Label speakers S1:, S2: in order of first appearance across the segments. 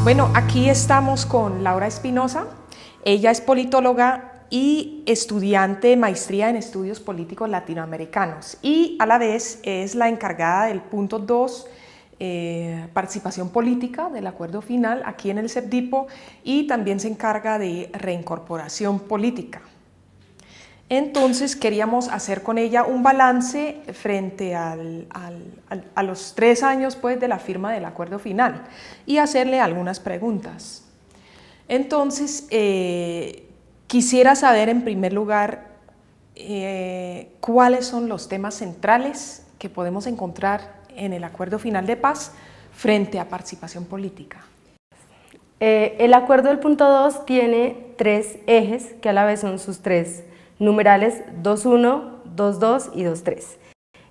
S1: Bueno, aquí estamos con Laura Espinosa. Ella es politóloga y estudiante de maestría en estudios políticos latinoamericanos y a la vez es la encargada del punto 2, participación política del acuerdo final aquí en el CEPDIPO, y también se encarga de reincorporación política. Entonces queríamos hacer con ella un balance frente a los 3 años pues, de la firma del acuerdo final y hacerle algunas preguntas. Entonces, quisiera saber en primer lugar cuáles son los temas centrales que podemos encontrar en el acuerdo final de paz frente a participación política.
S2: El acuerdo del punto 2 tiene 3 ejes que a la vez son sus 3 numerales 2.1, 2.2 y 2.3.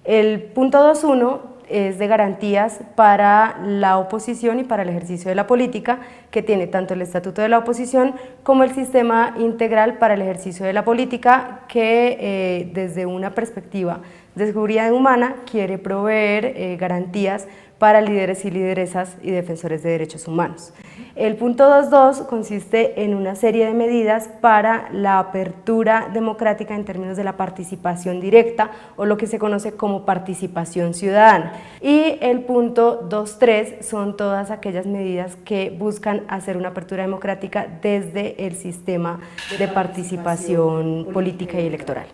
S2: El punto 2.1 es de garantías para la oposición y para el ejercicio de la política, que tiene tanto el Estatuto de la Oposición como el Sistema Integral para el Ejercicio de la Política, que desde una perspectiva de seguridad humana quiere proveer garantías para líderes y lideresas y defensores de derechos humanos. El punto 2.2 consiste en una serie de medidas para la apertura democrática en términos de la participación directa o lo que se conoce como participación ciudadana. Y el punto 2.3 son todas aquellas medidas que buscan hacer una apertura democrática desde el sistema de participación política y electoral.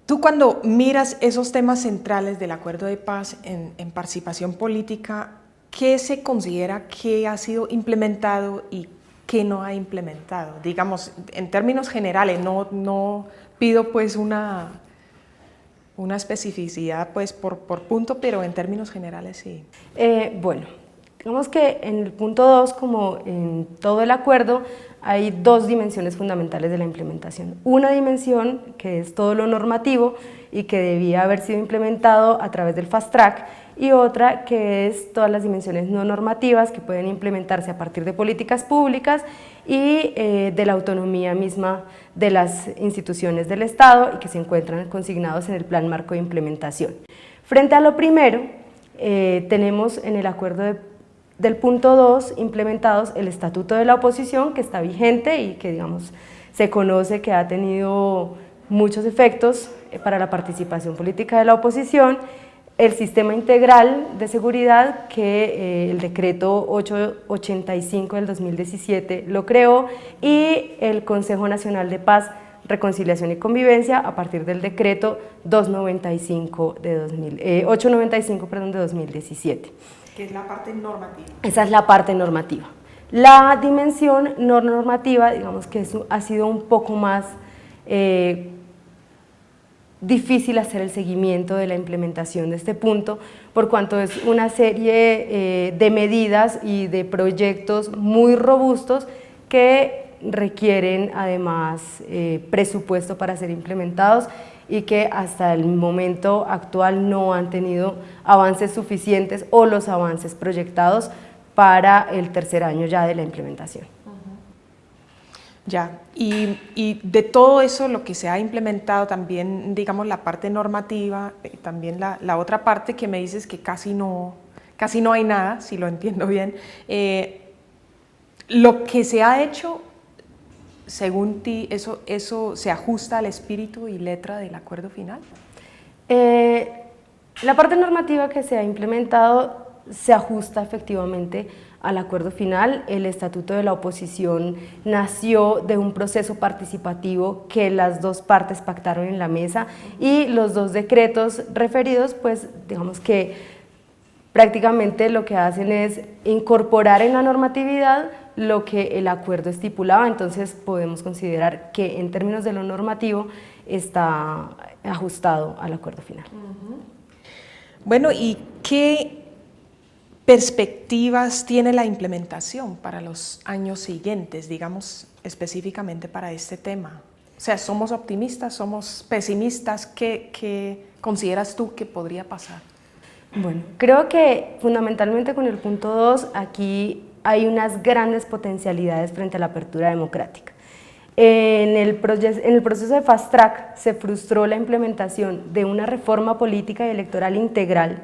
S1: Tú cuando miras esos temas centrales del acuerdo de paz en participación política, ¿qué se considera que ha sido implementado y qué no ha implementado? Digamos, en términos generales, no pido pues una especificidad pues por punto, pero en términos generales sí.
S2: Bueno, digamos que en el punto 2, como en todo el acuerdo, hay 2 dimensiones fundamentales de la implementación. Una dimensión que es todo lo normativo y que debía haber sido implementado a través del Fast Track, y otra que es todas las dimensiones no normativas que pueden implementarse a partir de políticas públicas y de la autonomía misma de las instituciones del Estado y que se encuentran consignados en el Plan Marco de Implementación. Frente a lo primero, tenemos en el acuerdo del punto 2 implementados el Estatuto de la Oposición, que está vigente y que digamos se conoce que ha tenido muchos efectos para la participación política de la oposición, el Sistema Integral de Seguridad, que el decreto 885 del 2017 lo creó, y el Consejo Nacional de Paz, Reconciliación y Convivencia a partir del decreto 895 de 2017.
S1: Que es la parte normativa.
S2: Esa es la parte normativa. La dimensión no normativa, digamos que eso ha sido un poco más difícil hacer el seguimiento de la implementación de este punto, por cuanto es una serie de medidas y de proyectos muy robustos que requieren además presupuesto para ser implementados y que hasta el momento actual no han tenido avances suficientes o los avances proyectados para el 3er año ya de la implementación.
S1: Ya, y de todo eso lo que se ha implementado también, digamos, la parte normativa, también la otra parte que me dices que casi no hay nada, si lo entiendo bien, lo que se ha hecho, según ti, ¿eso se ajusta al espíritu y letra del acuerdo final?
S2: La parte normativa que se ha implementado se ajusta efectivamente al acuerdo final. El Estatuto de la Oposición nació de un proceso participativo que las 2 partes pactaron en la mesa, y los 2 decretos referidos, pues digamos que prácticamente lo que hacen es incorporar en la normatividad lo que el acuerdo estipulaba. Entonces podemos considerar que en términos de lo normativo está ajustado al acuerdo final.
S1: Bueno, ¿y qué perspectivas tiene la implementación para los años siguientes, digamos específicamente para este tema? O sea, ¿somos optimistas, somos pesimistas? ¿Qué consideras tú que podría pasar?
S2: Bueno, creo que fundamentalmente con el punto 2 aquí hay unas grandes potencialidades frente a la apertura democrática. En el proceso de Fast Track se frustró la implementación de una reforma política y electoral integral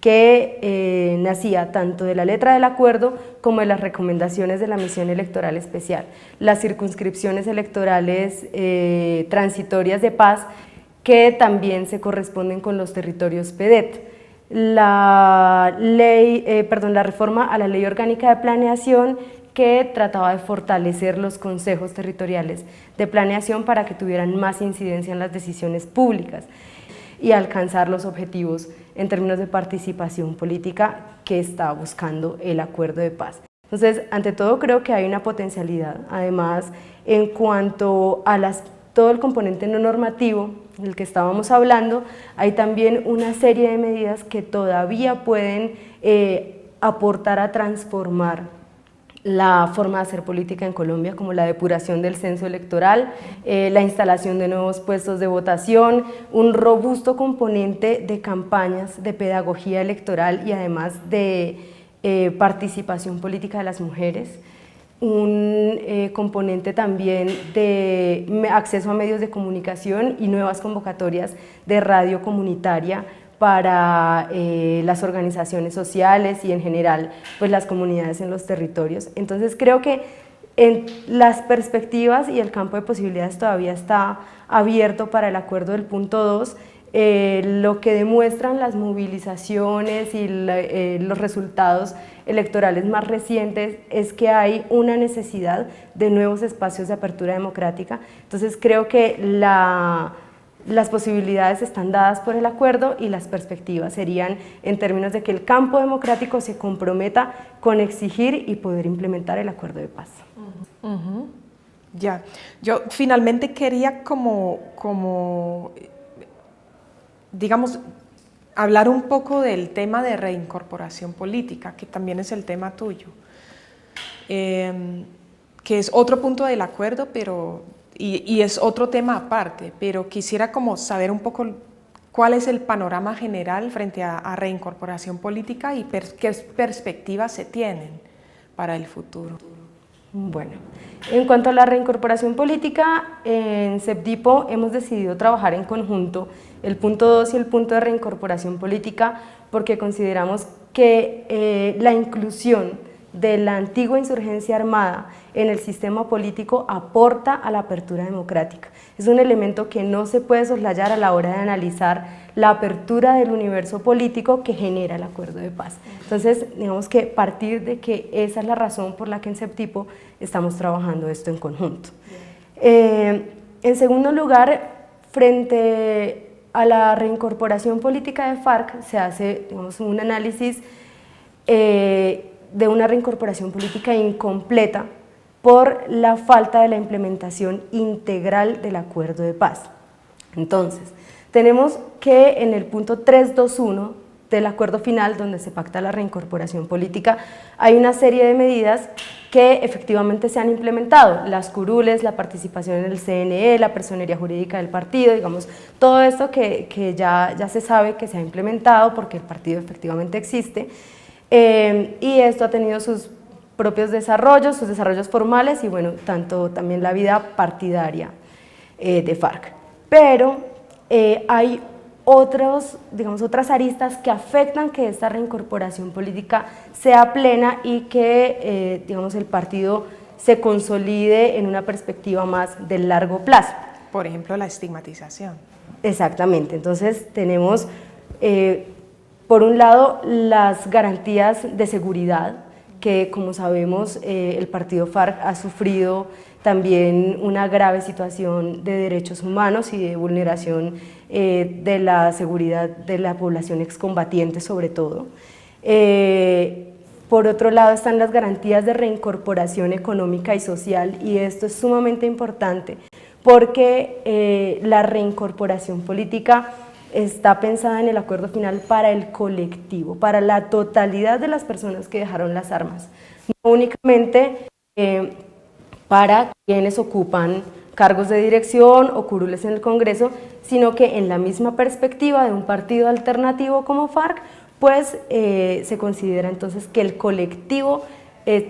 S2: que nacía tanto de la letra del acuerdo como de las recomendaciones de la misión electoral especial, las circunscripciones electorales transitorias de paz, que también se corresponden con los territorios PEDET. La reforma a la Ley Orgánica de Planeación, que trataba de fortalecer los consejos territoriales de planeación para que tuvieran más incidencia en las decisiones públicas y alcanzar los objetivos en términos de participación política que está buscando el acuerdo de paz. Entonces, ante todo, creo que hay una potencialidad. Además, en cuanto a todo el componente no normativo del que estábamos hablando, hay también una serie de medidas que todavía pueden aportar a transformar la forma de hacer política en Colombia, como la depuración del censo electoral, la instalación de nuevos puestos de votación, un robusto componente de campañas de pedagogía electoral y además de participación política de las mujeres, un componente también de acceso a medios de comunicación y nuevas convocatorias de radio comunitaria para las organizaciones sociales y en general pues las comunidades en los territorios. Entonces creo que en las perspectivas y el campo de posibilidades todavía está abierto para el acuerdo del punto 2. Lo que demuestran las movilizaciones y los resultados electorales más recientes es que hay una necesidad de nuevos espacios de apertura democrática. Entonces creo que las posibilidades están dadas por el acuerdo y las perspectivas serían en términos de que el campo democrático se comprometa con exigir y poder implementar el acuerdo de paz.
S1: Ya, yo finalmente quería digamos, hablar un poco del tema de reincorporación política, que también es el tema tuyo, que es otro punto del acuerdo, y es otro tema aparte, pero quisiera como saber un poco cuál es el panorama general frente a reincorporación política y qué perspectivas se tienen para el futuro.
S2: Bueno, en cuanto a la reincorporación política, en CEPDIPO hemos decidido trabajar en conjunto el punto 2 y el punto de reincorporación política porque consideramos que la inclusión de la antigua insurgencia armada en el sistema político aporta a la apertura democrática. Es un elemento que no se puede soslayar a la hora de analizar la apertura del universo político que genera el acuerdo de paz. Entonces, digamos que partir de que esa es la razón por la que en CEPDIPO estamos trabajando esto en conjunto. En segundo lugar, frente a la reincorporación política de FARC se hace, digamos, un análisis de una reincorporación política incompleta por la falta de la implementación integral del acuerdo de paz. Entonces, tenemos que en el punto 321 del acuerdo final, donde se pacta la reincorporación política, hay una serie de medidas que efectivamente se han implementado, las curules, la participación en el CNE, la personería jurídica del partido, digamos, todo esto que ya se sabe que se ha implementado porque el partido efectivamente existe, y esto ha tenido sus propios desarrollos, sus desarrollos formales y bueno, tanto también la vida partidaria de FARC. Pero hay otras aristas que afectan que esta reincorporación política sea plena y que digamos, el partido se consolide en una perspectiva más del largo plazo.
S1: Por ejemplo, la estigmatización.
S2: Exactamente, entonces tenemos por un lado las garantías de seguridad, que como sabemos el partido FARC ha sufrido también una grave situación de derechos humanos y de vulneración de la seguridad de la población excombatiente sobre todo. Por otro lado están las garantías de reincorporación económica y social y esto es sumamente importante porque la reincorporación política está pensada en el acuerdo final para el colectivo, para la totalidad de las personas que dejaron las armas, no únicamente para quienes ocupan cargos de dirección o curules en el Congreso, sino que en la misma perspectiva de un partido alternativo como FARC, pues se considera entonces que el colectivo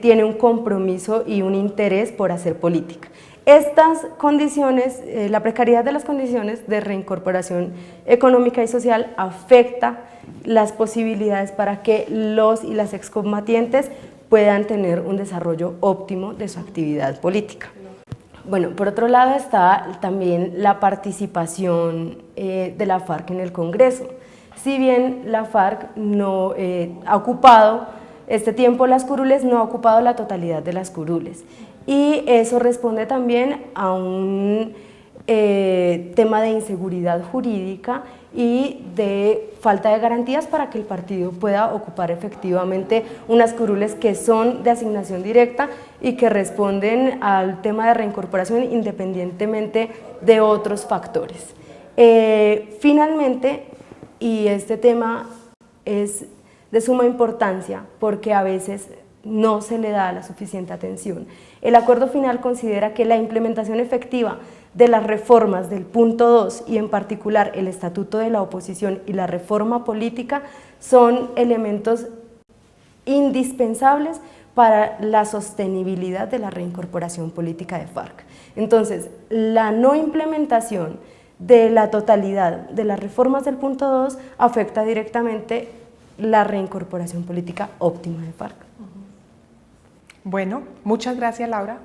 S2: tiene un compromiso y un interés por hacer política. Estas condiciones, la precariedad de las condiciones de reincorporación económica y social afecta las posibilidades para que los y las excombatientes puedan tener un desarrollo óptimo de su actividad política. Bueno, por otro lado está también la participación de la FARC en el Congreso. Si bien la FARC no ha ocupado este tiempo las curules, no ha ocupado la totalidad de las curules. Y eso responde también a un tema de inseguridad jurídica y de falta de garantías para que el partido pueda ocupar efectivamente unas curules que son de asignación directa y que responden al tema de reincorporación independientemente de otros factores. Finalmente, y este tema es de suma importancia porque a veces no se le da la suficiente atención. El acuerdo final considera que la implementación efectiva de las reformas del punto 2 y en particular el estatuto de la oposición y la reforma política son elementos indispensables para la sostenibilidad de la reincorporación política de FARC. Entonces, la no implementación de la totalidad de las reformas del punto 2 afecta directamente la reincorporación política óptima de FARC.
S1: Bueno, muchas gracias, Laura.